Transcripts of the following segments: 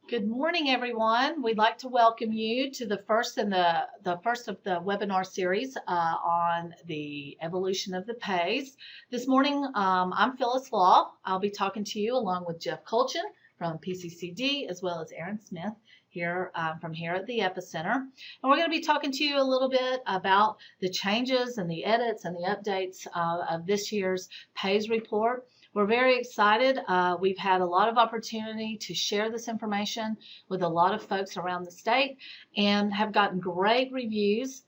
Good morning, everyone. We'd like to welcome you to the first of the webinar series on the evolution of the pays. This morning, I'm Phyllis Law. I'll be talking to you along with Jeff Colchin from PCCD, as well as Aaron Smith here from here at the Epicenter. And we're going to be talking to you a little bit about the changes and the edits and the updates of this year's pays report. We're very excited. We've had a lot of opportunity to share this information with a lot of folks around the state and have gotten great reviews.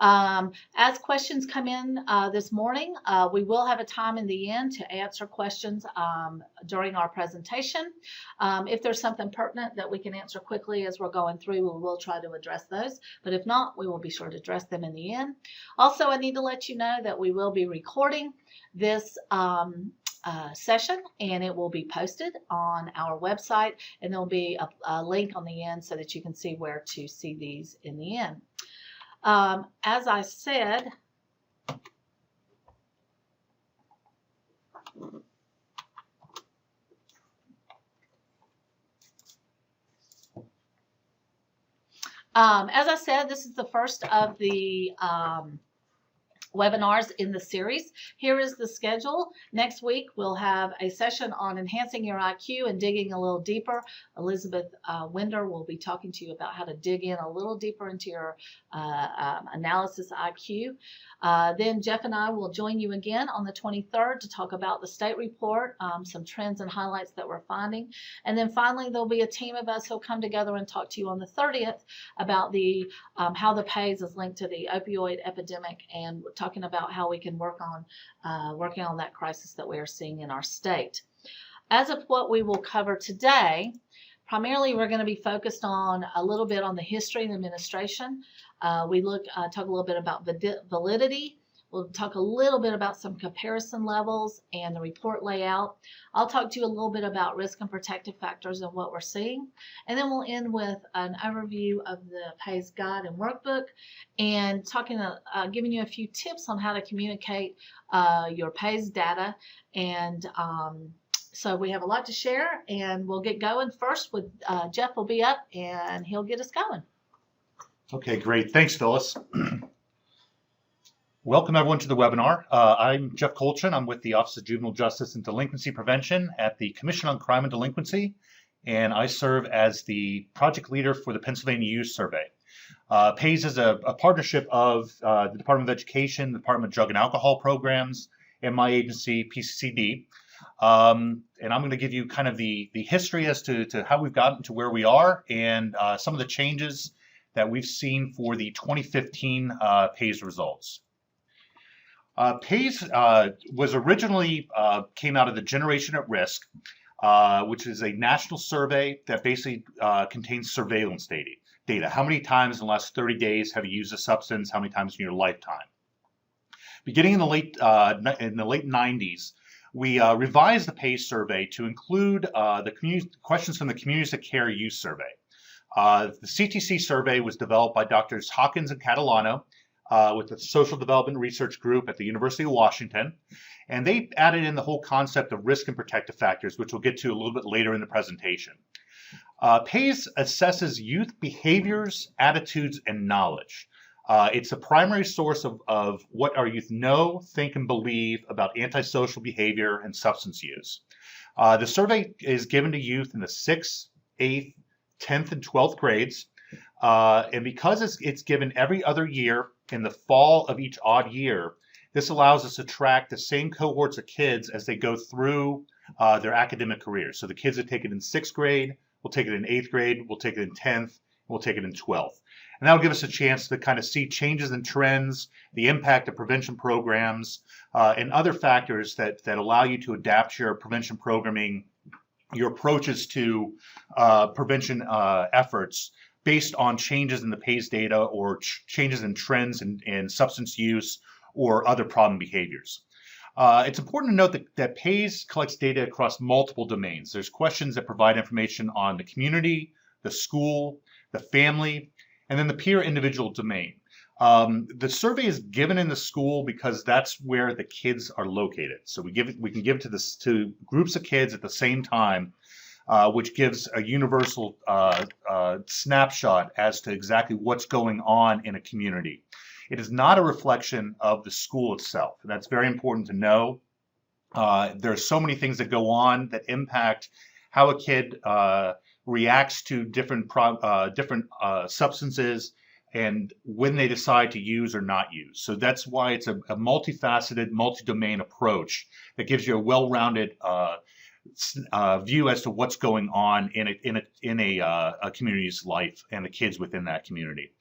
As questions come in this morning, we will have a time in the end to answer questions during our presentation. If there's something pertinent that we can answer quickly as we're going through, we will try to address those. But if not, we will be sure to address them in the end. Also, I need to let you know that we will be recording this session, and it will be posted on our website, and there'll be a link on the end so that you can see where to see these in the end. As I said, this is the first of the webinars in the series. Here is the schedule. Next week, we'll have a session on enhancing your IQ and digging a little deeper. Elizabeth Winder will be talking to you about how to dig in a little deeper into your analysis IQ. Then Jeff and I will join you again on the 23rd to talk about the state report, some trends and highlights that we're finding. And then finally, there'll be a team of us who'll come together and talk to you on the 30th about the how the pays is linked to the opioid epidemic, and talking about how we can working on that crisis that we are seeing in our state. As of what we will cover today, primarily we're going to be focused on a little bit on the history and administration. We talk a little bit about validity. We'll talk a little bit about some comparison levels and the report layout. I'll talk to you a little bit about risk and protective factors and what we're seeing. And then we'll end with an overview of the PAYS guide and workbook, and giving you a few tips on how to communicate your PAYS data. And so we have a lot to share, and we'll get going first with Jeff will be up and he'll get us going. Okay, great. Thanks, Phyllis. Welcome everyone to the webinar. I'm Jeff Colchin. I'm with the Office of Juvenile Justice and Delinquency Prevention at the Commission on Crime and Delinquency, and I serve as the project leader for the Pennsylvania Youth Survey. PAYS is a partnership of the Department of Education, the Department of Drug and Alcohol Programs, and my agency, PCCD. And I'm going to give you kind of the history as to how we've gotten to where we are, and some of the changes that we've seen for the 2015 PAYS results. PAYS was originally came out of the Generation at Risk, which is a national survey that basically contains surveillance data. How many times in the last 30 days have you used a substance? How many times in your lifetime? Beginning in the late 90s, we revised the PAYS survey to include the questions from the Communities That Care Youth Survey. The CTC survey was developed by Drs. Hawkins and Catalano, with the Social Development Research Group at the University of Washington. And they added in the whole concept of risk and protective factors, which we'll get to a little bit later in the presentation. PAYS assesses youth behaviors, attitudes, and knowledge. It's a primary source of what our youth know, think, and believe about antisocial behavior and substance use. The survey is given to youth in the 6th, 8th, 10th, and 12th grades. And because it's given every other year in the fall of each odd year, this allows us to track the same cohorts of kids as they go through their academic careers. So the kids that take it in 6th grade, will take it in 8th grade, will take it in 10th, we'll take it in 12th. And that'll give us a chance to kind of see changes in trends, the impact of prevention programs, and other factors that allow you to adapt your prevention programming, your approaches to prevention efforts based on changes in the PAYS data or changes in trends in substance use or other problem behaviors. It's important to note that PAYS collects data across multiple domains. There's questions that provide information on the community, the school, the family, and then the peer individual domain. The survey is given in the school because that's where the kids are located. So we can give it to groups of kids at the same time. which gives a universal snapshot as to exactly what's going on in a community. It is not a reflection of the school itself. That's very important to know. There are so many things that go on that impact how a kid reacts to different substances and when they decide to use or not use. So that's why it's a multifaceted, multi-domain approach that gives you a well-rounded view as to what's going on in a community's life and the kids within that community.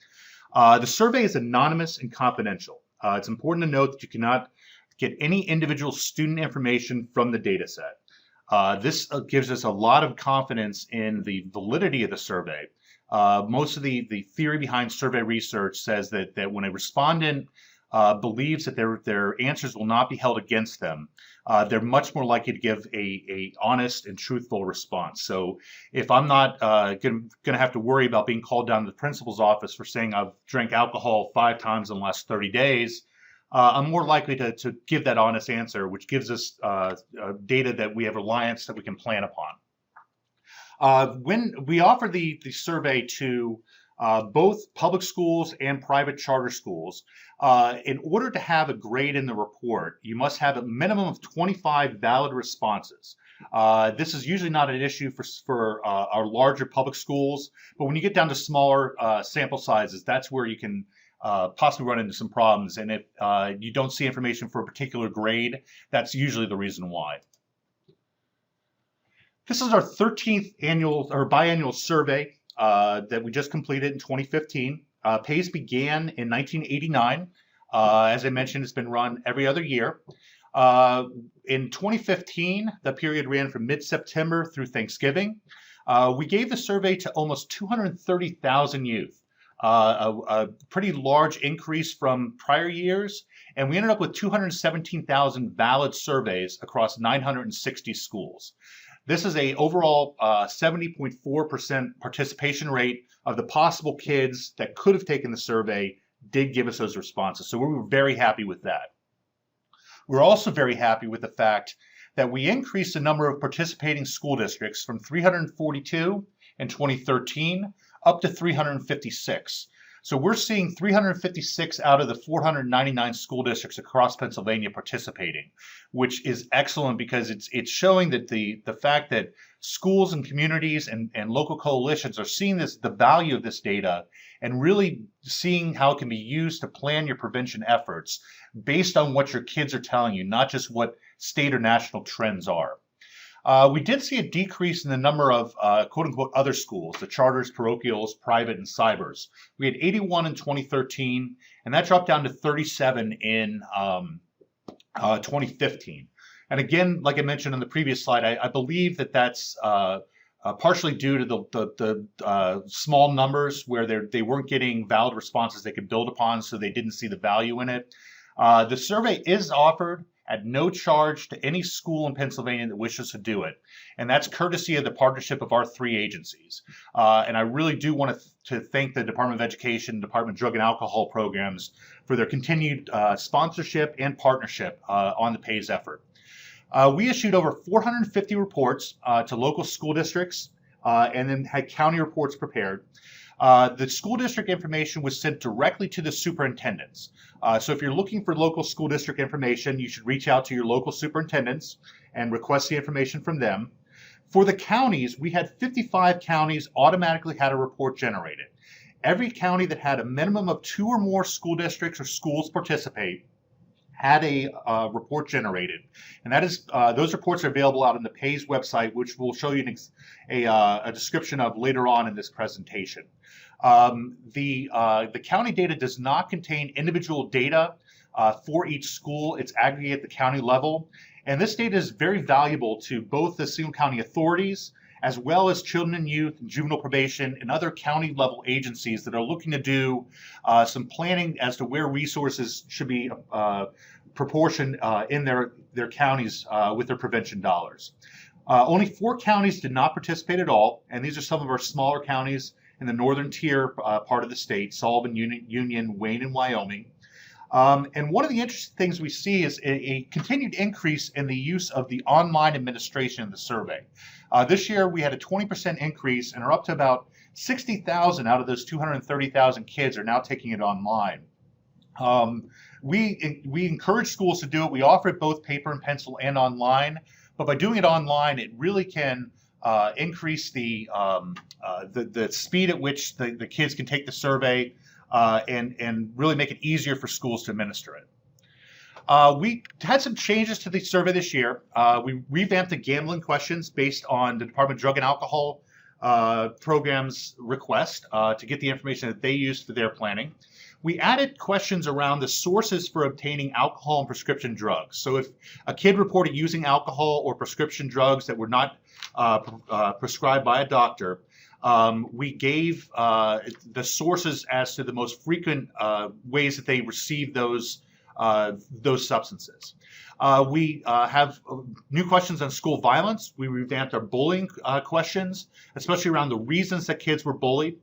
The survey is anonymous and confidential. It's important to note that you cannot get any individual student information from the data set. This gives us a lot of confidence in the validity of the survey. Most of the theory behind survey research says that when a respondent believes that their answers will not be held against them, they're much more likely to give a honest and truthful response. So if I'm not going to have to worry about being called down to the principal's office for saying I've drank alcohol 5 times in the last 30 days, I'm more likely to give that honest answer, which gives us data that we have reliance that we can plan upon. When we offer the survey to both public schools and private charter schools, in order to have a grade in the report, you must have a minimum of 25 valid responses. This is usually not an issue for our larger public schools, but when you get down to smaller sample sizes, that's where you can possibly run into some problems. And if you don't see information for a particular grade, that's usually the reason why. This is our 13th annual or biannual survey that we just completed in 2015. PAYS began in 1989. As I mentioned, it's been run every other year. In 2015, the period ran from mid-September through Thanksgiving. We gave the survey to almost 230,000 youth. A pretty large increase from prior years, and we ended up with 217,000 valid surveys across 960 schools. This is a overall 70.4% participation rate of the possible kids that could have taken the survey did give us those responses. So we were very happy with that. We're also very happy with the fact that we increased the number of participating school districts from 342 in 2013 up to 356. So we're seeing 356 out of the 499 school districts across Pennsylvania participating, which is excellent because it's showing that the fact that schools and communities and local coalitions are seeing the value of this data and really seeing how it can be used to plan your prevention efforts based on what your kids are telling you, not just what state or national trends are. We did see a decrease in the number of quote-unquote other schools, the charters, parochials, private, and cybers. We had 81 in 2013, and that dropped down to 37 in 2015. And again, like I mentioned on the previous slide, I believe that's partially due to the small numbers where they weren't getting valid responses they could build upon, so they didn't see the value in it. The survey is offered at no charge to any school in Pennsylvania that wishes to do it. And that's courtesy of the partnership of our 3 agencies. And I really do want to thank the Department of Education, Department of Drug and Alcohol Programs for their continued sponsorship and partnership on the PAYS effort. We issued over 450 reports to local school districts and then had county reports prepared. The school district information was sent directly to the superintendents. So if you're looking for local school district information, you should reach out to your local superintendents and request the information from them. For the counties, we had 55 counties automatically had a report generated. Every county that had a minimum of 2 or more school districts or schools participate had a report generated, and that is those reports are available out on the PAYS website, which we'll show you a description of later on in this presentation. The county data does not contain individual data for each school. It's aggregated at the county level, and this data is very valuable to both the single county authorities as well as children and youth, juvenile probation, and other county level agencies that are looking to do some planning as to where resources should be proportioned in their counties with their prevention dollars. Only 4 counties did not participate at all, and these are some of our smaller counties in the northern tier part of the state: Sullivan, Union, Wayne, and Wyoming. And one of the interesting things we see is a continued increase in the use of the online administration of the survey. This year we had a 20% increase and are up to about 60,000 out of those 230,000 kids are now taking it online. We encourage schools to do it. We offer it both paper and pencil and online, but by doing it online, it really can increase the speed at which the kids can take the survey and really make it easier for schools to administer it. We had some changes to the survey this year. We revamped the gambling questions based on the Department of Drug and Alcohol program's request to get the information that they used for their planning. We added questions around the sources for obtaining alcohol and prescription drugs. So if a kid reported using alcohol or prescription drugs that were not prescribed by a doctor, we gave the sources as to the most frequent ways that they received those substances. We have new questions on school violence. We revamped our bullying questions, especially around the reasons that kids were bullied.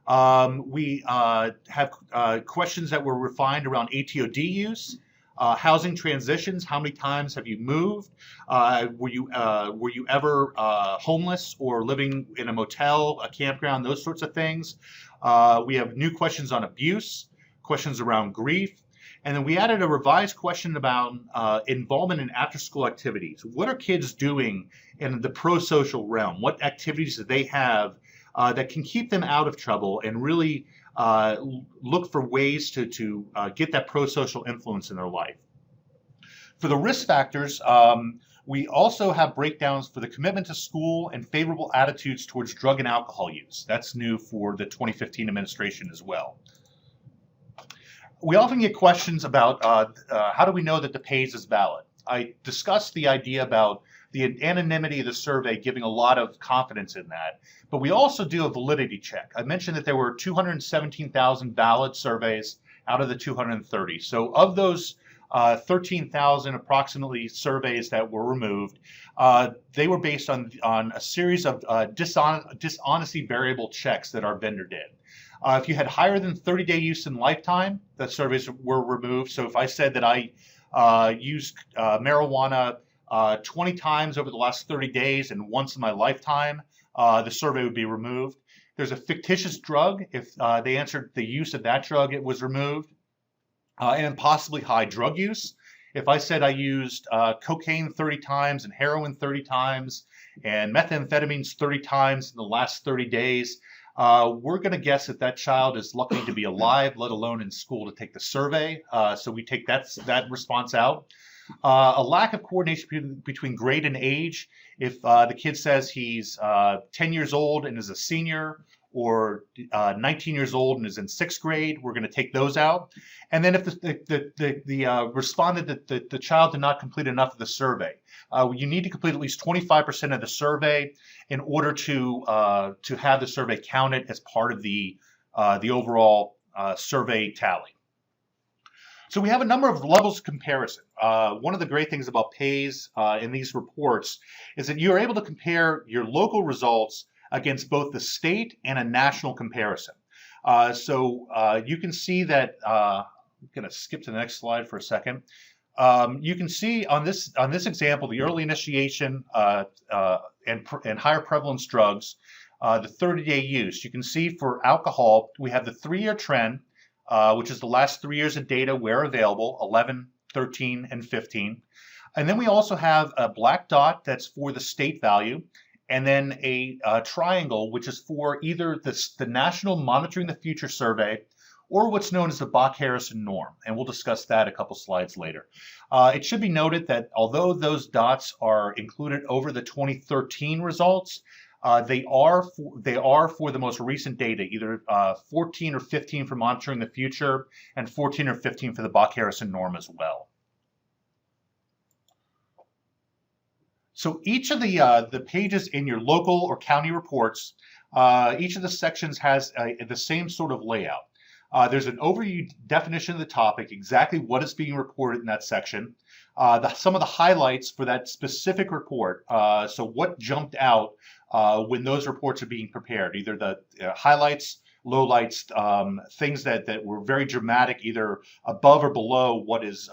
We have questions that were refined around ATOD use, housing transitions. How many times have you moved? Were you ever homeless or living in a motel, a campground, those sorts of things? We have new questions on abuse, questions around grief. And then we added a revised question about involvement in after-school activities. What are kids doing in the pro-social realm? What activities do they have that can keep them out of trouble and really look for ways to get that pro-social influence in their life? For the risk factors, we also have breakdowns for the commitment to school and favorable attitudes towards drug and alcohol use. That's new for the 2015 administration as well. We often get questions about how do we know that the PAYS is valid? I discussed the idea about the anonymity of the survey giving a lot of confidence in that, but we also do a validity check. I mentioned that there were 217,000 valid surveys out of the 230. So of those 13,000 approximately surveys that were removed, they were based on a series of dishonesty variable checks that our vendor did. If you had higher than 30-day use in lifetime, the surveys were removed. So if I said that I used marijuana 20 times over the last 30 days and once in my lifetime, the survey would be removed. There's a fictitious drug. If they answered the use of that drug, it was removed. And possibly high drug use. If I said I used cocaine 30 times and heroin 30 times and methamphetamines 30 times in the last 30 days, we're going to guess that that child is lucky to be alive, let alone in school to take the survey. So we take that response out. A lack of coordination between grade and age. If the kid says he's 10 years old and is a senior, or 19 years old and is in 6th grade, we're going to take those out. And then if the responded that the child did not complete enough of the survey, you need to complete at least 25% of the survey in order to have the survey counted as part of the overall survey tally. So we have a number of levels of comparison. One of the great things about PAYS in these reports is that you're able to compare your local results against both the state and a national comparison. So you can see that, I'm going to skip to the next slide for a second. You can see on this example, the early initiation and higher prevalence drugs, the 30-day use. You can see for alcohol, we have the 3-year trend, which is the last 3 years of data where available, 11, 13, and 15. And then we also have a black dot that's for the state value, and then a triangle, which is for either the National Monitoring the Future Survey or what's known as the Bach-Harrison norm. And we'll discuss that a couple slides later. It should be noted that although those dots are included over the 2013 results, they are for the most recent data, either 14 or 15 for Monitoring the Future and 14 or 15 for the Bach-Harrison norm as well. So each of the pages in your local or county reports, each of the sections has the same sort of layout. There's an overview definition of the topic, exactly what is being reported in that section, some of the highlights for that specific report, so what jumped out when those reports are being prepared, either the highlights, lowlights, things that were very dramatic, either above or below what is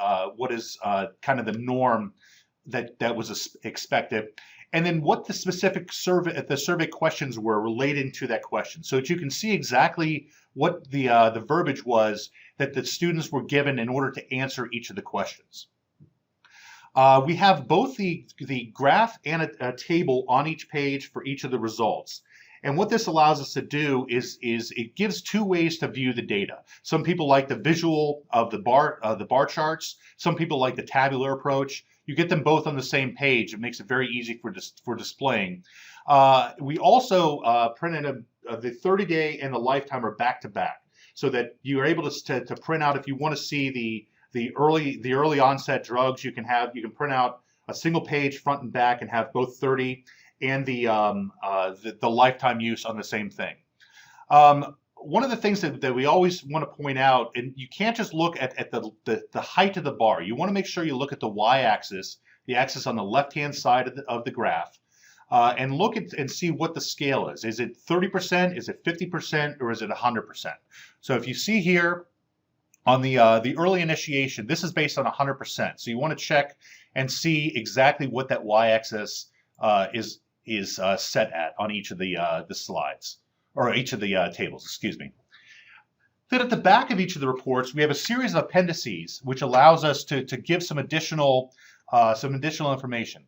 kind of the norm that was expected. and then what the specific survey questions were relating to that question, so that you can see exactly what the verbiage was that the students were given in order to answer each of the questions. We have both the graph and a table on each page for each of the results. And what this allows us to do is it gives two ways to view the data. Some people like the visual of the bar charts. Some people like the tabular approach. You get them both on the same page. It makes it very easy for displaying. We also printed the 30-day and the lifetime are back to back, so that you are able to print out if you want to see the early onset drugs. You can print out a single page front and back and have both 30 and the lifetime use on the same thing. One of the things that we always want to point out, and you can't just look at the height of the bar. You want to make sure you look at the y-axis, the axis on the left-hand side of the graph, and look at and see what the scale is. Is it 30%? Is it 50%? Or is it 100%? So if you see here on the early initiation, this is based on 100%. So you want to check and see exactly what that y-axis is set at on each of the slides, or each of the tables, excuse me. Then at the back of each of the reports, we have a series of appendices, which allows us to give some additional information.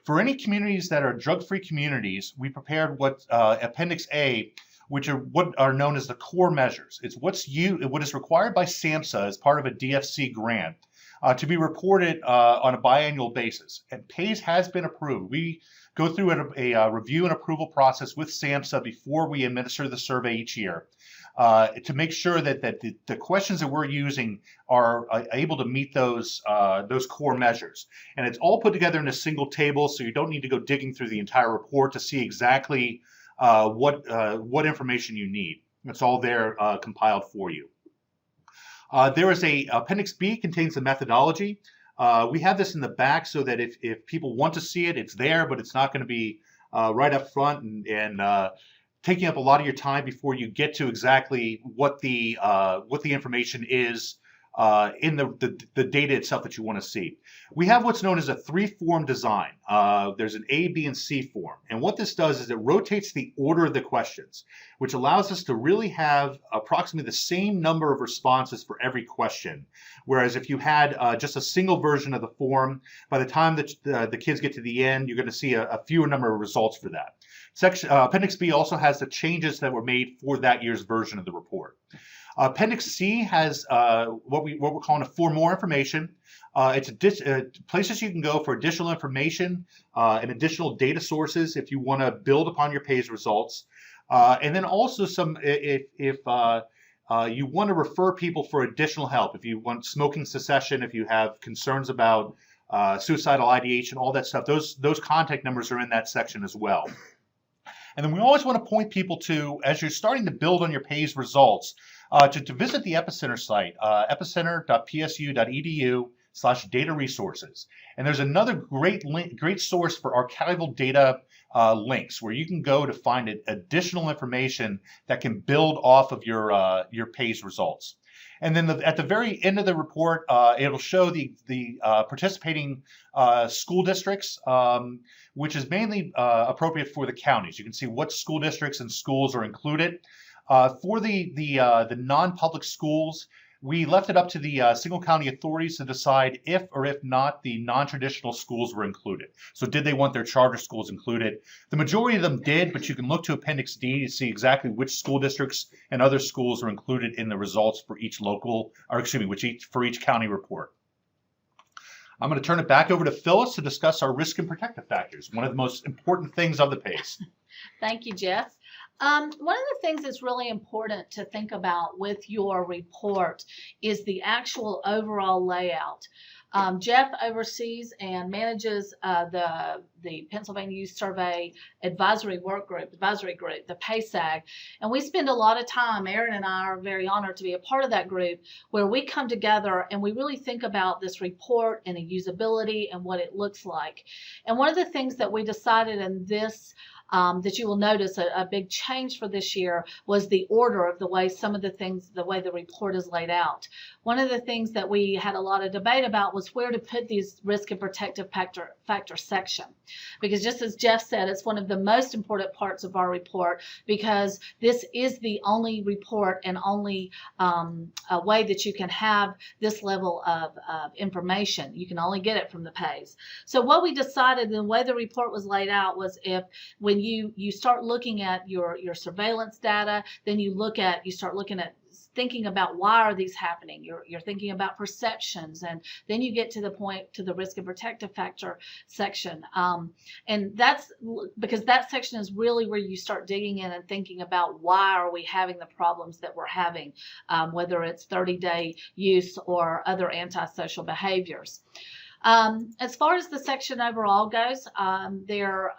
For any communities that are drug-free communities, we prepared what Appendix A, which are what are known as the core measures. It's what is required by SAMHSA as part of a DFC grant to be reported on a biannual basis. And PAYS has been approved. We go through a review and approval process with SAMHSA before we administer the survey each year to make sure that the questions that we're using are able to meet those core measures. And it's all put together in a single table, so you don't need to go digging through the entire report to see exactly what information you need. It's all there compiled for you. There is Appendix B contains the methodology. We have this in the back so that if people want to see it, it's there, but it's not going to be right up front and taking up a lot of your time before you get to exactly what the information is in the data itself that you want to see. We have what's known as a three-form design. There's an A, B, and C form. And what this does is it rotates the order of the questions, which allows us to really have approximately the same number of responses for every question. Whereas if you had just a single version of the form, by the time that the kids get to the end, you're going to see a fewer number of results for that. Appendix B also has the changes that were made for that year's version of the report. Appendix C has what we're calling a for more information. It's places you can go for additional information and additional data sources if you want to build upon your PAYS results. And then also some if you want to refer people for additional help, if you want smoking cessation, if you have concerns about suicidal ideation, all that stuff, those contact numbers are in that section as well. And then we always want to point people to, as you're starting to build on your PAYS results, to visit the Epicenter site, epicenter.psu.edu/data resources. And there's another great source for archival data links where you can go to find additional information that can build off of your PAYS results. And then at the very end of the report, it'll show the participating school districts, which is mainly appropriate for the counties. You can see what school districts and schools are included. For the non-public schools, we left it up to the single county authorities to decide if or if not the non-traditional schools were included. So did they want their charter schools included? The majority of them did, but you can look to Appendix D to see exactly which school districts and other schools are included in the results for each for each county report. I'm going to turn it back over to Phyllis to discuss our risk and protective factors, one of the most important things of the PAYS. Thank you, Jeff. One of the things that's really important to think about with your report is the actual overall layout. Jeff oversees and manages the Pennsylvania Youth Survey Advisory Group, the PAYSAG, and we spend a lot of time, Erin and I are very honored to be a part of that group, where we come together and we really think about this report and the usability and what it looks like. And one of the things that we decided in this that you will notice a big change for this year was the order of the way some of the things, the way the report is laid out. One of the things that we had a lot of debate about was where to put these risk and protective factor section. Because just as Jeff said, it's one of the most important parts of our report, because this is the only report and only a way that you can have this level of information. You can only get it from the pays. So what we decided, the way the report was laid out, was if when you start looking at your surveillance data, then you start looking at thinking about why are these happening. You're thinking about perceptions, and then you get to the point, to the risk and protective factor section, and that's because that section is really where you start digging in and thinking about why are we having the problems that we're having, whether it's 30-day use or other antisocial behaviors. As far as the section overall goes, there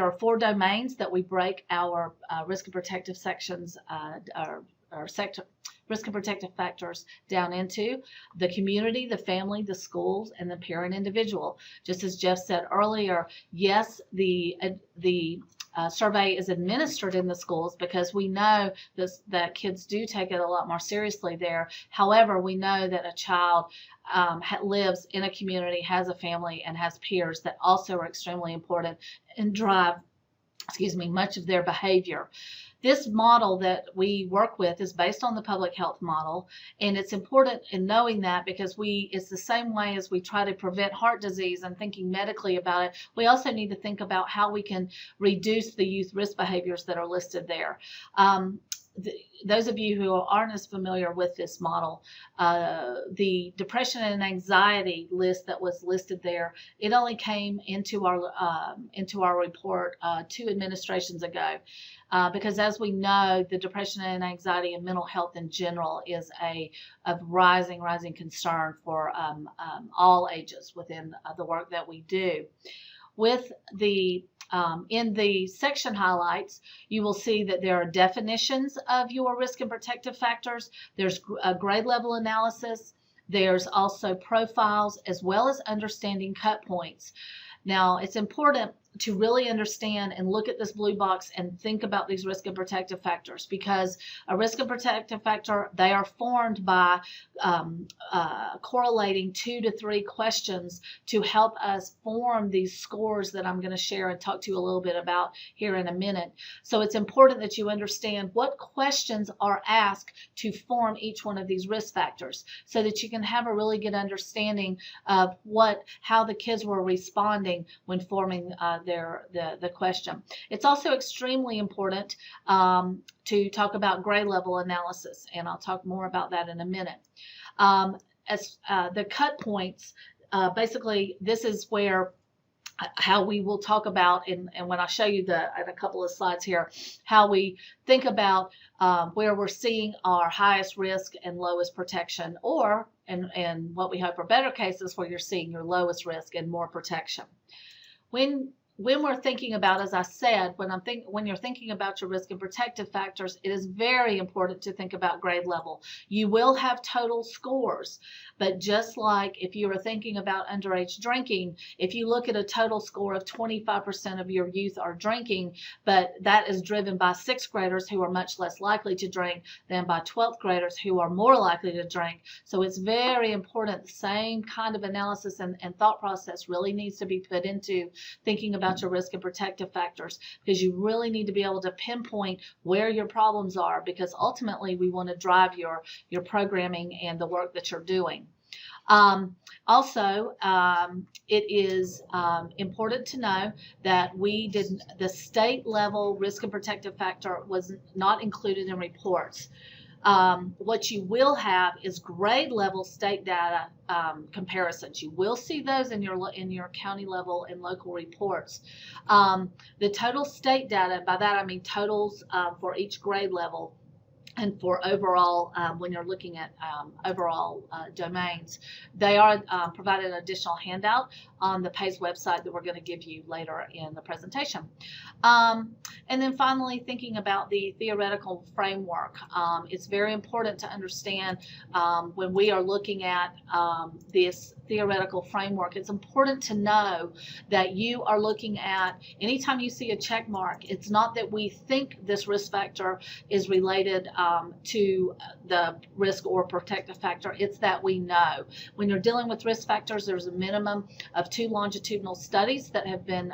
are 4 domains that we break our risk and protective sections, our sector risk and protective factors down into: the community, the family, the schools, and the parent individual. Just as Jeff said earlier, yes, the survey is administered in the schools because we know that kids do take it a lot more seriously there. However, we know that a child lives in a community, has a family, and has peers that also are extremely important and drive, much of their behavior. This model that we work with is based on the public health model, and it's important in knowing that because it's the same way as we try to prevent heart disease and thinking medically about it. We also need to think about how we can reduce the youth risk behaviors that are listed there. Those of you who aren't as familiar with this model, the depression and anxiety list that was listed there, it only came into our report 2 administrations ago, because as we know, the depression and anxiety and mental health in general is a rising concern for all ages within the work that we do. With the in the section highlights, you will see that there are definitions of your risk and protective factors. There's a grade level analysis. There's also profiles, as well as understanding cut points. Now, it's important to really understand and look at this blue box and think about these risk and protective factors, because a risk and protective factor, they are formed by correlating 2 to 3 questions to help us form these scores that I'm going to share and talk to you a little bit about here in a minute. So it's important that you understand what questions are asked to form each one of these risk factors, so that you can have a really good understanding of how the kids were responding when forming the question. It's also extremely important to talk about grade level analysis, and I'll talk more about that in a minute. As the cut points, basically this is where how we will talk about, and when I show you in a couple of slides here, how we think about where we're seeing our highest risk and lowest protection, or and what we hope are better cases where you're seeing your lowest risk and more protection. When we're thinking about, as I said, when you're thinking about your risk and protective factors, it is very important to think about grade level. You will have total scores, but just like if you were thinking about underage drinking, if you look at a total score of 25% of your youth are drinking, but that is driven by 6th graders who are much less likely to drink than by 12th graders who are more likely to drink. So it's very important. The same kind of analysis and thought process really needs to be put into thinking about your risk and protective factors, because you really need to be able to pinpoint where your problems are, because ultimately we want to drive your programming and the work that you're doing. Also, it is important to know that the state level risk and protective factor was not included in reports. What you will have is grade level state data comparisons. You will see those in your county level and local reports. The total state data, by that I mean totals for each grade level, and for overall, when you're looking at overall domains, they are provided an additional handout on the PACE website that we're going to give you later in the presentation. And then finally, thinking about the theoretical framework, it's very important to understand when we are looking at this theoretical framework, it's important to know that you are looking at, anytime you see a check mark, it's not that we think this risk factor is related to the risk or protective factor, it's that we know. When you're dealing with risk factors, there's a minimum of 2 longitudinal studies that have been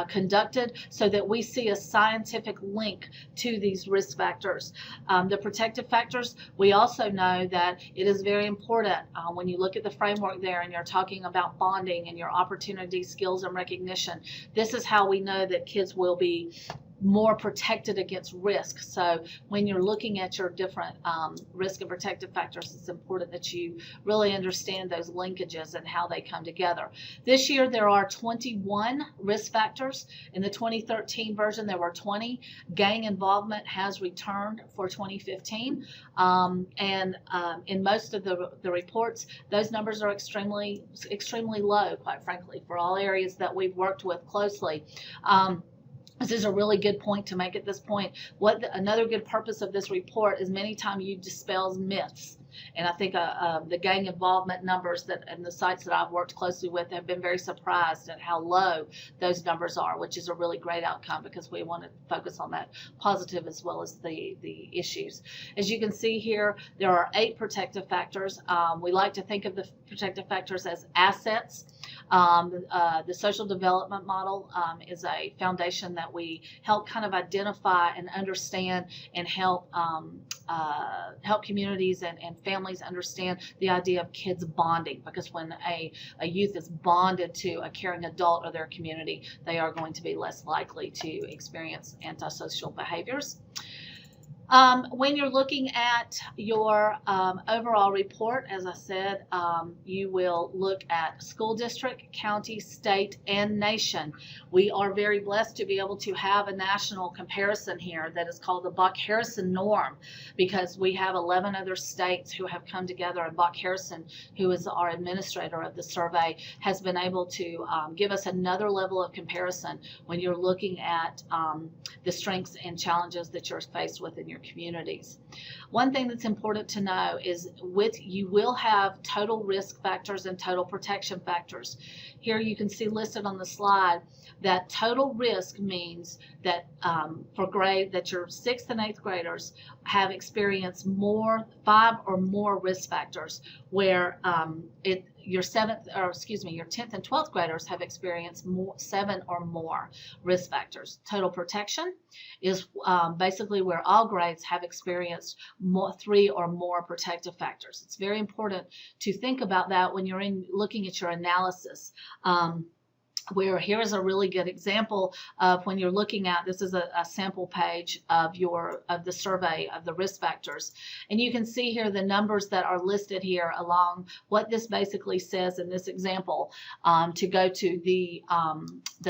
conducted so that we see a scientific link to these risk factors. The protective factors, we also know that it is very important when you look at the framework there and you're talking about bonding and your opportunity, skills, and recognition. This is how we know that kids will be more protected against risk. So when you're looking at your different risk and protective factors, it's important that you really understand those linkages and how they come together. This year there are 21 risk factors. In the 2013 version there were 20. Gang involvement has returned for 2015, and in most of the reports those numbers are extremely low, quite frankly, for all areas that we've worked with closely. This is a really good point to make at this point. Another good purpose of this report is many times you dispels myths. And I think the gang involvement numbers and the sites that I've worked closely with have been very surprised at how low those numbers are, which is a really great outcome because we want to focus on that positive as well as the issues. As you can see here, there are 8 protective factors. We like to think of the protective factors as assets. The social development model is a foundation that we help kind of identify and understand and help communities and families understand the idea of kids bonding, because when a youth is bonded to a caring adult or their community, they are going to be less likely to experience antisocial behaviors. When you're looking at your overall report, as I said, you will look at school district, county, state, and nation. We are very blessed to be able to have a national comparison here that is called the Bach-Harrison norm, because we have 11 other states who have come together, and Bach-Harrison, who is our administrator of the survey, has been able to give us another level of comparison when you're looking at the strengths and challenges that you're faced with in your communities. One thing that's important to know is you will have total risk factors and total protection factors. Here you can see listed on the slide that total risk means that that your 6th and 8th graders have experienced 5 or more risk factors, where your 10th and 12th graders have experienced 7 or more risk factors. Total protection is basically where all grades have experienced 3 or more protective factors. It's very important to think about that when you're looking at your analysis. Where here is a really good example of when you're looking at, this is a sample page of the survey of the risk factors, and you can see here the numbers that are listed here along what this basically says in this example. To go to the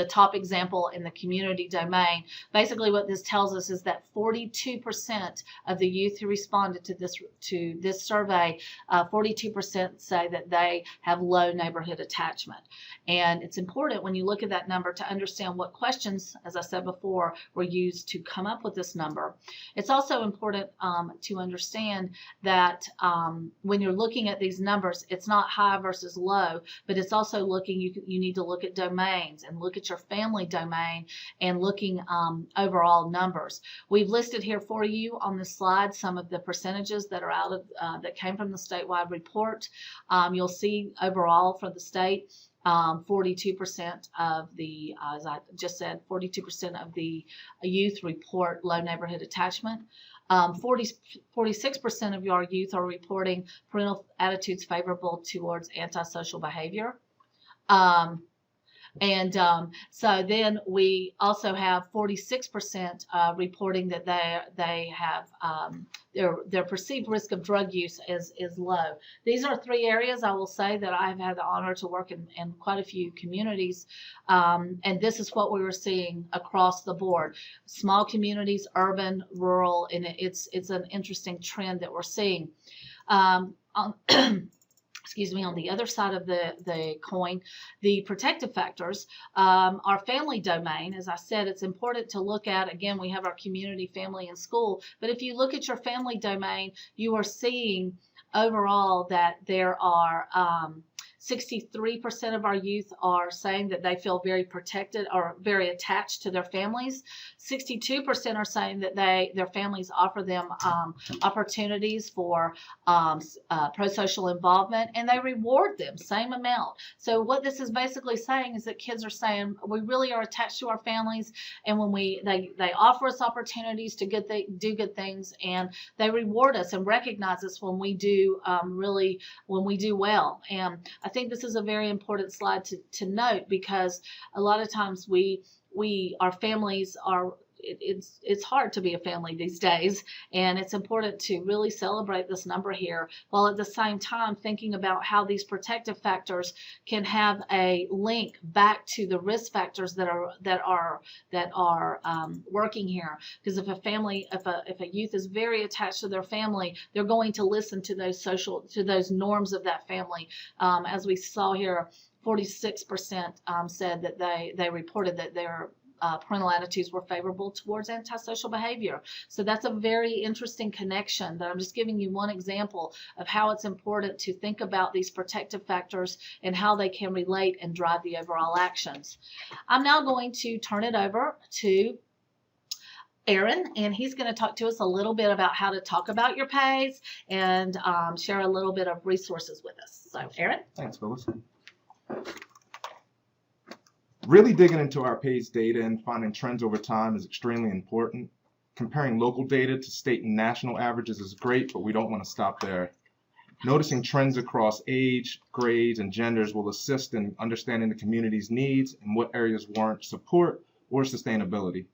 top example in the community domain, basically what this tells us is that 42% of the youth who responded to this survey, 42% say that they have low neighborhood attachment. And it's important when you look at that number to understand what questions, as I said before, were used to come up with this number. It's also important to understand that when you're looking at these numbers, it's not high versus low, but it's also you need to look at domains and look at your family domain and looking overall numbers. We've listed here for you on this slide some of the percentages that are that came from the statewide report. You'll see overall for the state, 42% of the, as I just said, 42% of the youth report low neighborhood attachment. 46% of your youth are reporting parental attitudes favorable towards antisocial behavior. And so then we also have 46% reporting that they have their perceived risk of drug use is low. These are three areas I will say that I've had the honor to work in quite a few communities, and this is what we were seeing across the board: small communities, urban, rural, and it's an interesting trend that we're seeing. On excuse me, on the other side of the coin, the protective factors, our family domain, as I said, it's important to look at. Again, we have our community, family, and school. But if you look at your family domain, you are seeing overall that there are 63% of our youth are saying that they feel very protected or very attached to their families. 62% are saying that their families offer them opportunities for pro-social involvement, and they reward them same amount. So what this is basically saying is that kids are saying we really are attached to our families, and when they offer us opportunities to do good things, and they reward us and recognize us when we do when we do well. And I think this is a very important slide to note, because a lot of times our families are, it's hard to be a family these days, and it's important to really celebrate this number here, while at the same time thinking about how these protective factors can have a link back to the risk factors that are working here. Because if a youth is very attached to their family, they're going to listen to those norms of that family. As we saw here, 46% said that they reported that their parental attitudes were favorable towards antisocial behavior. So that's a very interesting connection, but I'm just giving you one example of how it's important to think about these protective factors and how they can relate and drive the overall actions. I'm now going to turn it over to Aaron, and he's going to talk to us a little bit about how to talk about your pays and share a little bit of resources with us. So, Aaron? Thanks, Phyllis. Really digging into our PAYS data and finding trends over time is extremely important. Comparing local data to state and national averages is great, but we don't want to stop there. Noticing trends across age, grades, and genders will assist in understanding the community's needs and what areas warrant support or sustainability.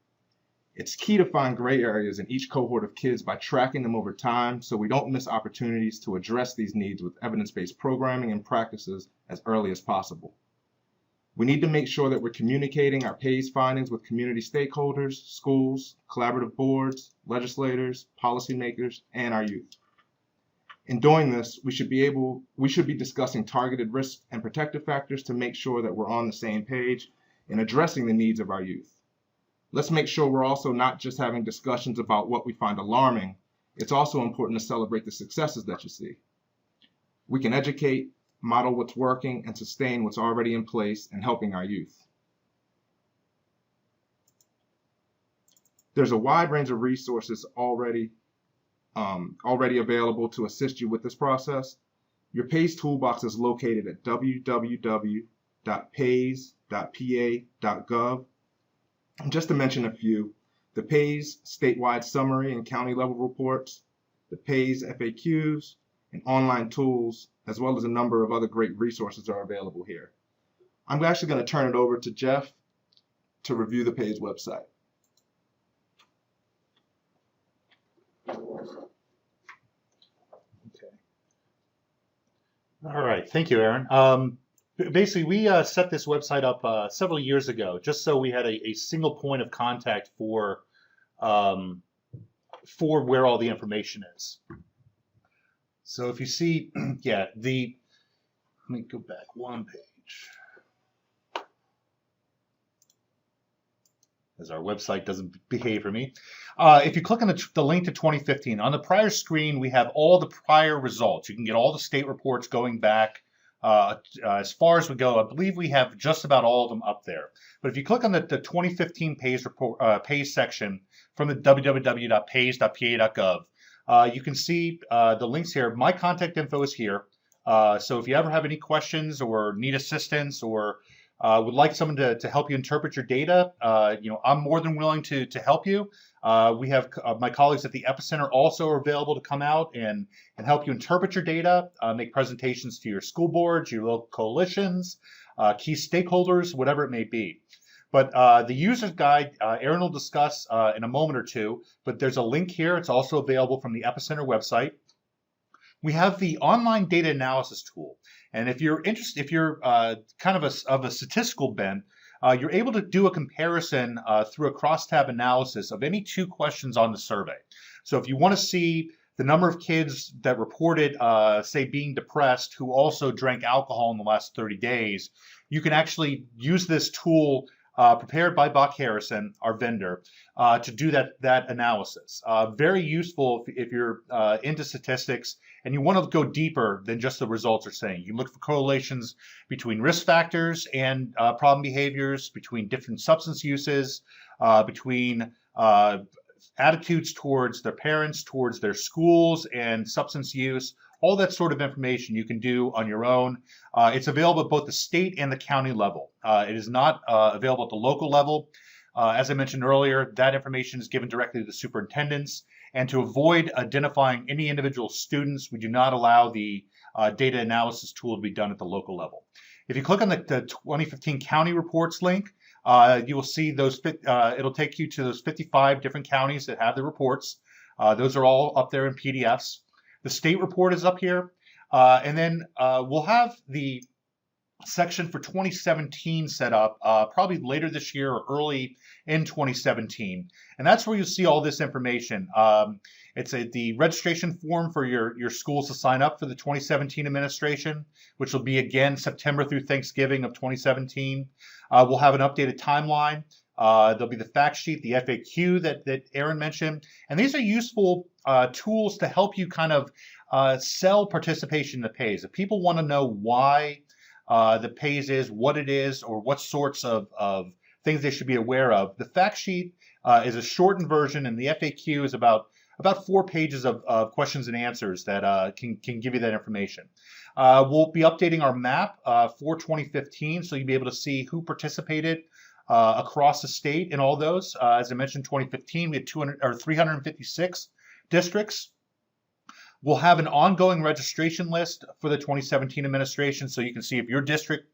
It's key to find gray areas in each cohort of kids by tracking them over time, so we don't miss opportunities to address these needs with evidence-based programming and practices as early as possible. We need to make sure that we're communicating our PAYS findings with community stakeholders, schools, collaborative boards, legislators, policymakers, and our youth. In doing this, we should be discussing targeted risk and protective factors to make sure that we're on the same page in addressing the needs of our youth. Let's make sure we're also not just having discussions about what we find alarming. It's also important to celebrate the successes that you see. We can educate, model what's working, and sustain what's already in place and helping our youth. There's a wide range of resources already available to assist you with this process. Your PAYS toolbox is located at www.pays.pa.gov. And just to mention a few, the PAYS statewide summary and county level reports, the PAYS FAQs, and online tools, as well as a number of other great resources are available here. I'm actually going to turn it over to Jeff to review the PAYS website. Okay. All right, thank you, Aaron. Basically, we set this website up several years ago, just so we had a single point of contact for where all the information is. So if you see, yeah, let me go back one page, as our website doesn't behave for me. If you click on the link to 2015, on the prior screen, we have all the prior results. You can get all the state reports going back as far as we go. I believe we have just about all of them up there. But if you click on the 2015 PAYS report, PAYS section from the www.pays.pa.gov, you can see the links here. My contact info is here. So if you ever have any questions or need assistance or would like someone to help you interpret your data, I'm more than willing to help you. We have my colleagues at the Epicenter also are available to come out and help you interpret your data, make presentations to your school boards, your local coalitions, key stakeholders, whatever it may be. But the user's guide, Aaron will discuss in a moment or two, but there's a link here. It's also available from the Epicenter website. We have the online data analysis tool. And if you're interested, if you're kind of a statistical bent, you're able to do a comparison through a crosstab analysis of any two questions on the survey. So if you want to see the number of kids that reported, say, being depressed who also drank alcohol in the last 30 days, you can actually use this tool prepared by Buck Harrison, our vendor, to do that analysis. Very useful if you're into statistics and you want to go deeper than just the results are saying. You look for correlations between risk factors and problem behaviors, between different substance uses, between attitudes towards their parents, towards their schools, and substance use. All that sort of information you can do on your own. It's available at both the state and the county level. It is not available at the local level. As I mentioned earlier, that information is given directly to the superintendents. And to avoid identifying any individual students, we do not allow the data analysis tool to be done at the local level. If you click on the 2015 county reports link, you will see those. It'll take you to those 55 different counties that have the reports. Those are all up there in PDFs. The state report is up here. And then we'll have the section for 2017 set up probably later this year or early in 2017. And that's where you'll see all this information. It's the registration form for your schools to sign up for the 2017 administration, which will be again September through Thanksgiving of 2017. We'll have an updated timeline. There'll be the fact sheet, the FAQ that Aaron mentioned. And these are useful tools to help you kind of sell participation in the PAYS. If people want to know why the PAYS is, what it is, or what sorts of things they should be aware of, the fact sheet is a shortened version, and the FAQ is about 4 pages of questions and answers that can give you that information. We'll be updating our map for 2015, so you'll be able to see who participated across the state in all those. As I mentioned, 2015, we had 356 districts. We'll have an ongoing registration list for the 2017 administration, so you can see if your district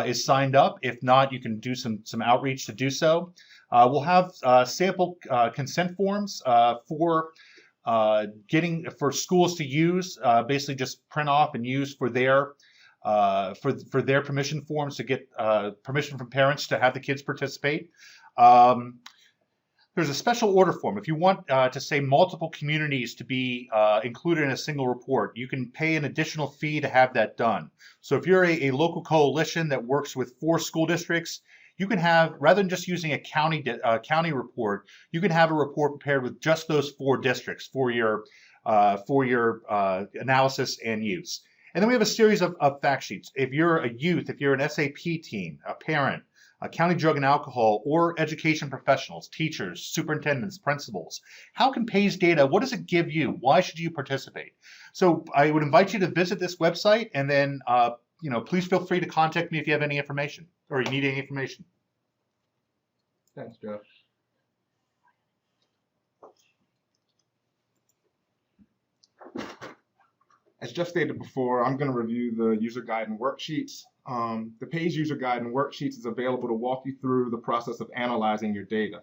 is signed up. If not, you can do some outreach to do so. We'll have sample consent forms for schools to use, basically just print off and use for their permission forms to get permission from parents to have the kids participate. There's a special order form. If you want to say multiple communities to be included in a single report, you can pay an additional fee to have that done. So if you're a local coalition that works with 4 school districts, you can have, rather than just using a county report, you can have a report prepared with just those 4 districts for your analysis and use. And then we have a series of fact sheets. If you're a youth, if you're an SAP team, a parent, a county drug and alcohol, or education professionals, teachers, superintendents, principals, how can PAYS data, what does it give you? Why should you participate? So I would invite you to visit this website, and then please feel free to contact me if you have any information or you need any information. Thanks, Jeff. As Jeff stated before, I'm going to review the user guide and worksheets. The PAYS user guide and worksheets is available to walk you through the process of analyzing your data.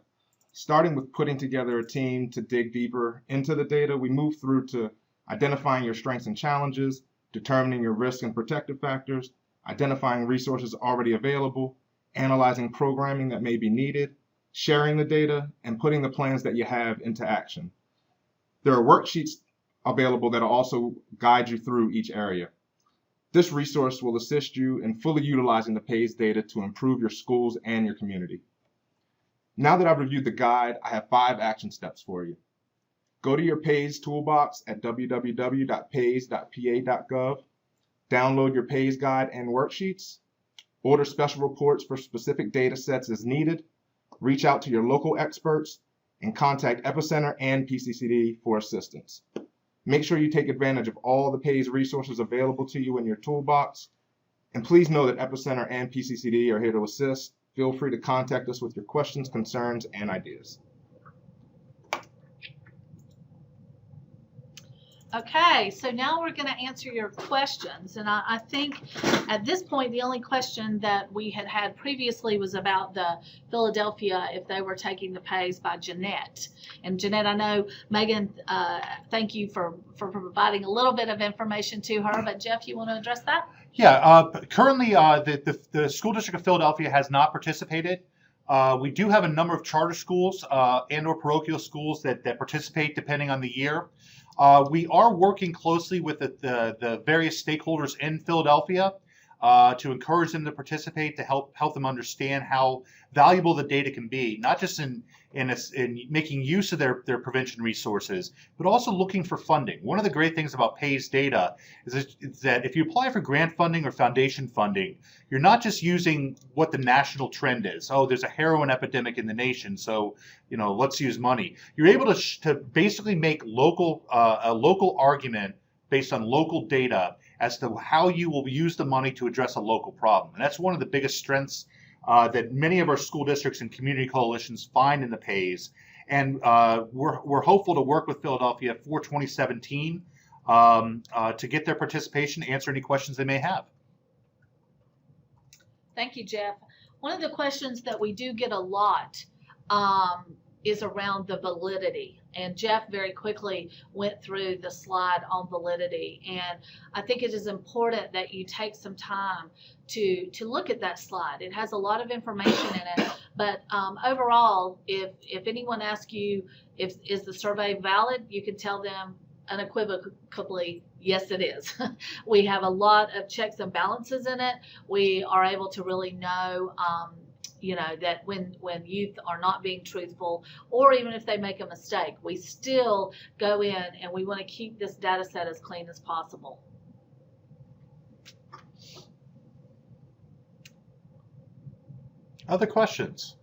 Starting with putting together a team to dig deeper into the data, we move through to identifying your strengths and challenges, determining your risk and protective factors, identifying resources already available, analyzing programming that may be needed, sharing the data, and putting the plans that you have into action. There are worksheets available that will also guide you through each area. This resource will assist you in fully utilizing the PAYS data to improve your schools and your community. Now that I've reviewed the guide, I have 5 action steps for you. Go to your PAYS toolbox at www.pays.pa.gov, download your PAYS guide and worksheets, order special reports for specific data sets as needed, reach out to your local experts, and contact Epicenter and PCCD for assistance. Make sure you take advantage of all the PAYS resources available to you in your toolbox. And please know that Epicenter and PCCD are here to assist. Feel free to contact us with your questions, concerns, and ideas. Okay, so now we're going to answer your questions. And I think at this point, the only question that we had previously was about the Philadelphia, if they were taking the pays by Jeanette. And Jeanette, I know, Megan, thank you for providing a little bit of information to her. But Jeff, you want to address that? Yeah, currently the School District of Philadelphia has not participated. We do have a number of charter schools and or parochial schools that participate depending on the year. We are working closely with the various stakeholders in Philadelphia to encourage them to participate, to help them understand how valuable the data can be, not just in making use of their prevention resources, but also looking for funding. One of the great things about PAYS data is that if you apply for grant funding or foundation funding, you're not just using what the national trend is. Oh, there's a heroin epidemic in the nation, so let's use money. You're able to basically make a local argument based on local data as to how you will use the money to address a local problem. And that's one of the biggest strengths that many of our school districts and community coalitions find in the PAYS. And we're hopeful to work with Philadelphia for 2017 to get their participation, answer any questions they may have. Thank you, Jeff. One of the questions that we do get a lot is around the validity. And Jeff very quickly went through the slide on validity. And I think it is important that you take some time to look at that slide. It has a lot of information in it. But overall, if anyone asks you, is the survey valid, you can tell them unequivocally, yes, it is. We have a lot of checks and balances in it. We are able to really know that when youth are not being truthful, or even if they make a mistake, we still go in and we want to keep this data set as clean as possible. Other questions?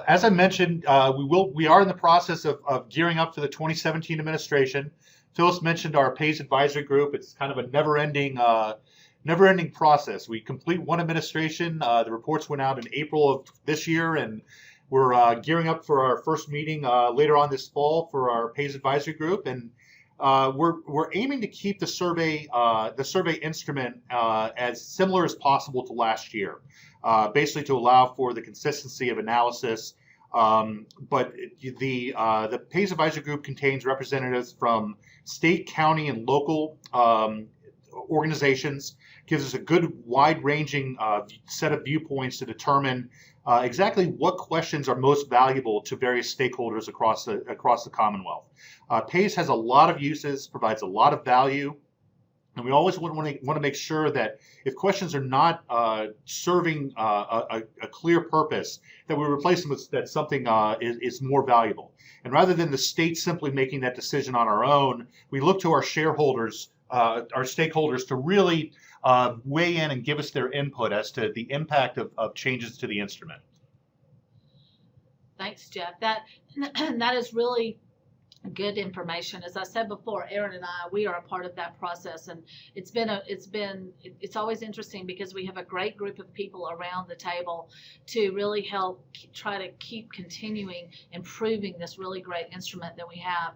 As I mentioned, we are in the process of gearing up for the 2017 administration. Phyllis mentioned our PAYS advisory group. It's kind of a never-ending process. We complete one administration. The reports went out in April of this year, and we're gearing up for our first meeting later on this fall for our PAYS advisory group. And we're aiming to keep the survey instrument as similar as possible to last year, basically to allow for the consistency of analysis. But the PAYS advisory group contains representatives from state, county, and local organizations. Gives us a good wide-ranging set of viewpoints to determine exactly what questions are most valuable to various stakeholders across the Commonwealth. PAYS has a lot of uses, provides a lot of value, and we always want to make sure that if questions are not serving a clear purpose, that we replace them with that something is more valuable. And rather than the state simply making that decision on our own, we look to our shareholders, our stakeholders, to really weigh in and give us their input as to the impact of changes to the instrument. Thanks, Jeff. That is really good information. As I said before, Aaron and I, we are a part of that process, and it's always interesting because we have a great group of people around the table to really help try to keep continuing improving this really great instrument that we have,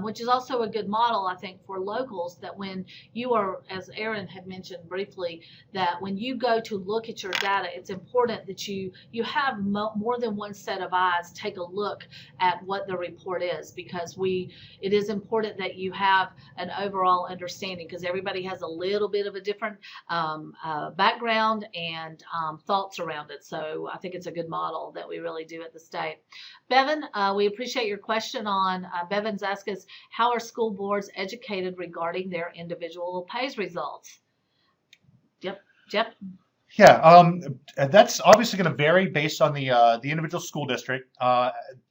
which is also a good model, I think, for locals, that when you are, as Aaron had mentioned briefly, that when you go to look at your data, it's important that you have more than one set of eyes take a look at what the report is, because it is important that you have an overall understanding, because everybody has a little bit of a different background and thoughts around it. So I think it's a good model that we really do at the state. Bevan, we appreciate your question on, Bevan's asked us, how are school boards educated regarding their individual PAYS results? Yep, Jeff? Yeah, that's obviously going to vary based on the individual school district.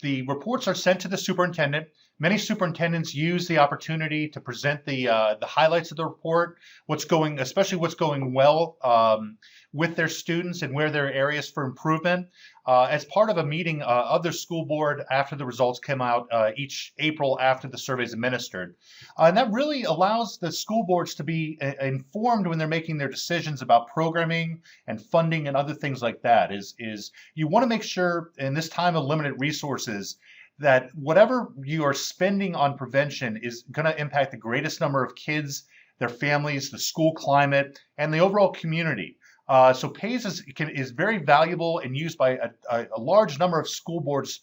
The reports are sent to the superintendent. Many superintendents use the opportunity to present the highlights of the report, especially what's going well with their students and where there are areas for improvement, as part of a meeting of their school board after the results come out each April after the survey is administered. And that really allows the school boards to be informed when they're making their decisions about programming and funding and other things like that. Is you want to make sure in this time of limited resources that whatever you are spending on prevention is going to impact the greatest number of kids, their families, the school climate, and the overall community. So PAYS is very valuable and used by a large number of school boards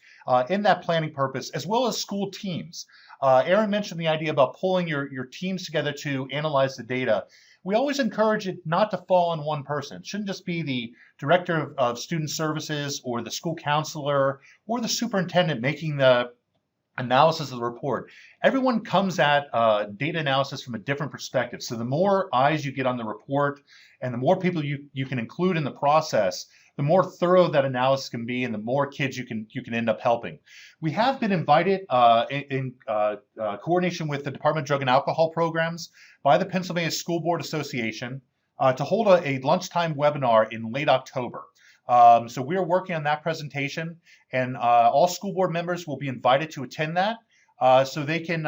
in that planning purpose, as well as school teams. Aaron mentioned the idea about pulling your teams together to analyze the data. We always encourage it not to fall on one person. It shouldn't just be the director of student services or the school counselor or the superintendent making the analysis of the report. Everyone comes at data analysis from a different perspective. So the more eyes you get on the report and the more people you can include in the process, the more thorough that analysis can be and the more kids you can end up helping. We have been invited in coordination with the Department of Drug and Alcohol Programs by the Pennsylvania School Board Association to hold a lunchtime webinar in late October. So we are working on that presentation, and all school board members will be invited to attend that so they can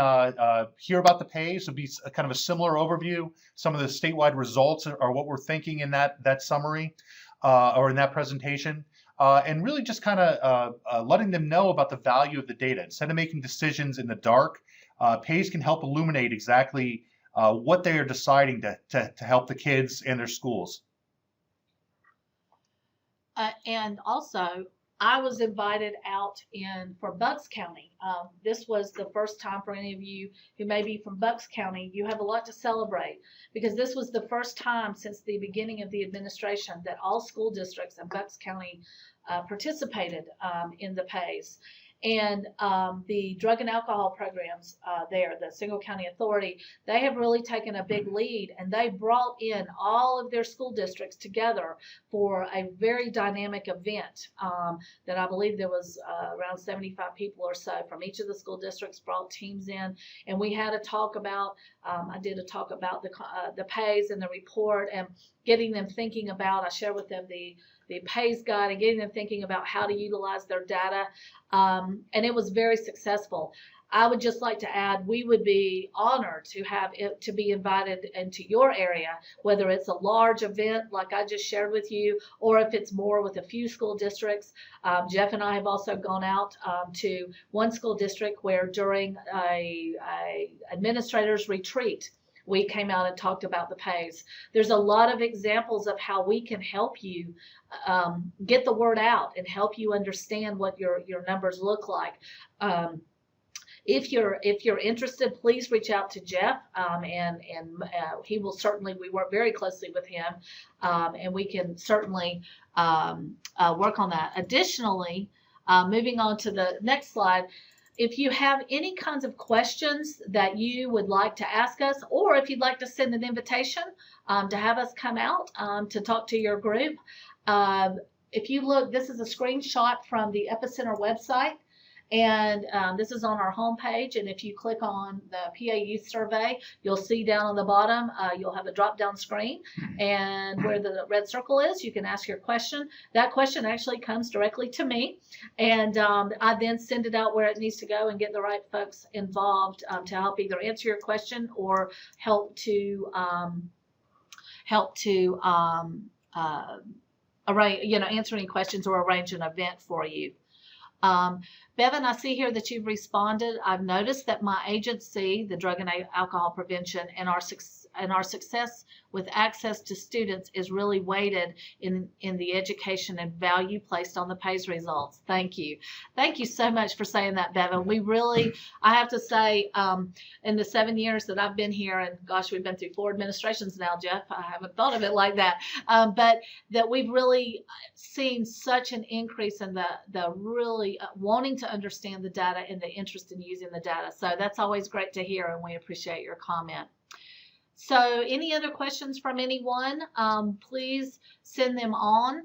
hear about the PAYS. It'll be kind of a similar overview. Some of the statewide results are what we're thinking in that summary or in that presentation. And really just kind of letting them know about the value of the data. Instead of making decisions in the dark, PAYS can help illuminate exactly what they are deciding to help the kids and their schools. And also, I was invited out for Bucks County. This was the first time for any of you who may be from Bucks County. You have a lot to celebrate because this was the first time since the beginning of the administration that all school districts in Bucks County participated in the PAYS. And the drug and alcohol programs there, the Single County Authority, they have really taken a big lead, and they brought in all of their school districts together for a very dynamic event that I believe there was around 75 people or so from each of the school districts brought teams in, and we had a talk about, I did a talk about the PAYS and the report and getting them thinking about, I shared with them the PAYS guide and getting them thinking about how to utilize their data. And it was very successful. I would just like to add, we would be honored to have it to be invited into your area, whether it's a large event like I just shared with you, or if it's more with a few school districts. Jeff and I have also gone out to one school district where during a administrator's retreat, we came out and talked about the PAYS. There's a lot of examples of how we can help you get the word out and help you understand what your numbers look like. If you're interested, please reach out to Jeff, and he will certainly. We work very closely with him, and we can certainly work on that. Additionally, moving on to the next slide. If you have any kinds of questions that you would like to ask us, or if you'd like to send an invitation to have us come out to talk to your group, if you look, this is a screenshot from the Epicenter website, and this is on our homepage. And if you click on the PA Youth Survey, you'll see down on the bottom, you'll have a drop-down screen, and where the red circle is, you can ask your question. That question actually comes directly to me, and I then send it out where it needs to go and get the right folks involved to help either answer your question or help to answer any questions or arrange an event for you. Bevan, I see here that you've responded. I've noticed that my agency, the Drug and Alcohol Prevention, and our success with access to students is really weighted in the education and value placed on the PAYS results. Thank you. Thank you so much for saying that, Bevan. We really, I have to say, in the 7 years that I've been here, and gosh, we've been through 4 administrations now, Jeff. I haven't thought of it like that. But that we've really seen such an increase in the really wanting to understand the data and the interest in using the data. So that's always great to hear, and we appreciate your comment. So any other questions from anyone, please send them on.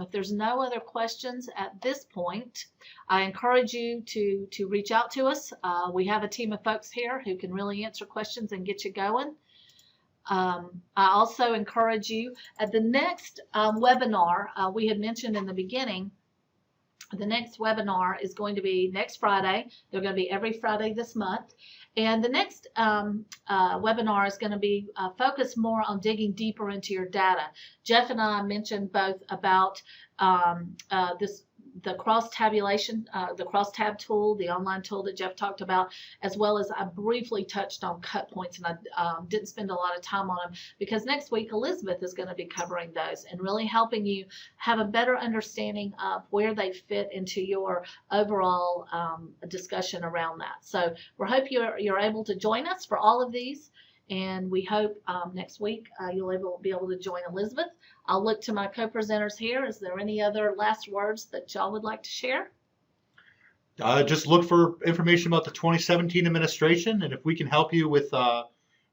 If there's no other questions at this point, I encourage you to reach out to us. We have a team of folks here who can really answer questions and get you going. I also encourage you at the next webinar, we had mentioned in the beginning, the next webinar is going to be next Friday. They're going to be every Friday this month. And the next webinar is going to be focused more on digging deeper into your data. Jeff and I mentioned both about the cross-tabulation, the cross-tab tool, the online tool that Jeff talked about, as well as I briefly touched on cut points, and I didn't spend a lot of time on them because next week Elizabeth is going to be covering those and really helping you have a better understanding of where they fit into your overall discussion around that. So we hope you're able to join us for all of these. And we hope next week you'll be able to join Elizabeth. I'll look to my co-presenters here. Is there any other last words that y'all would like to share? Just look for information about the 2017 administration, and if we can help you with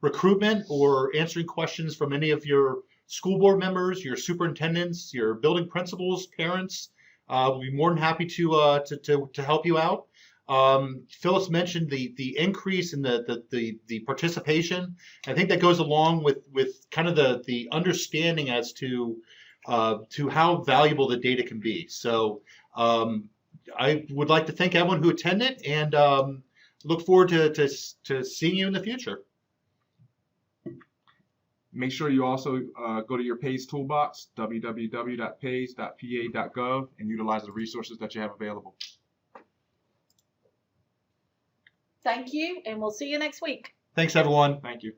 recruitment or answering questions from any of your school board members, your superintendents, your building principals, parents, we'll be more than happy to help you out. Phyllis mentioned the increase in the participation. I think that goes along with kind of the understanding as to how valuable the data can be. So I would like to thank everyone who attended and look forward to seeing you in the future. Make sure you also go to your PAYS toolbox, www.pays.pa.gov, and utilize the resources that you have available. Thank you, and we'll see you next week. Thanks, everyone. Thank you.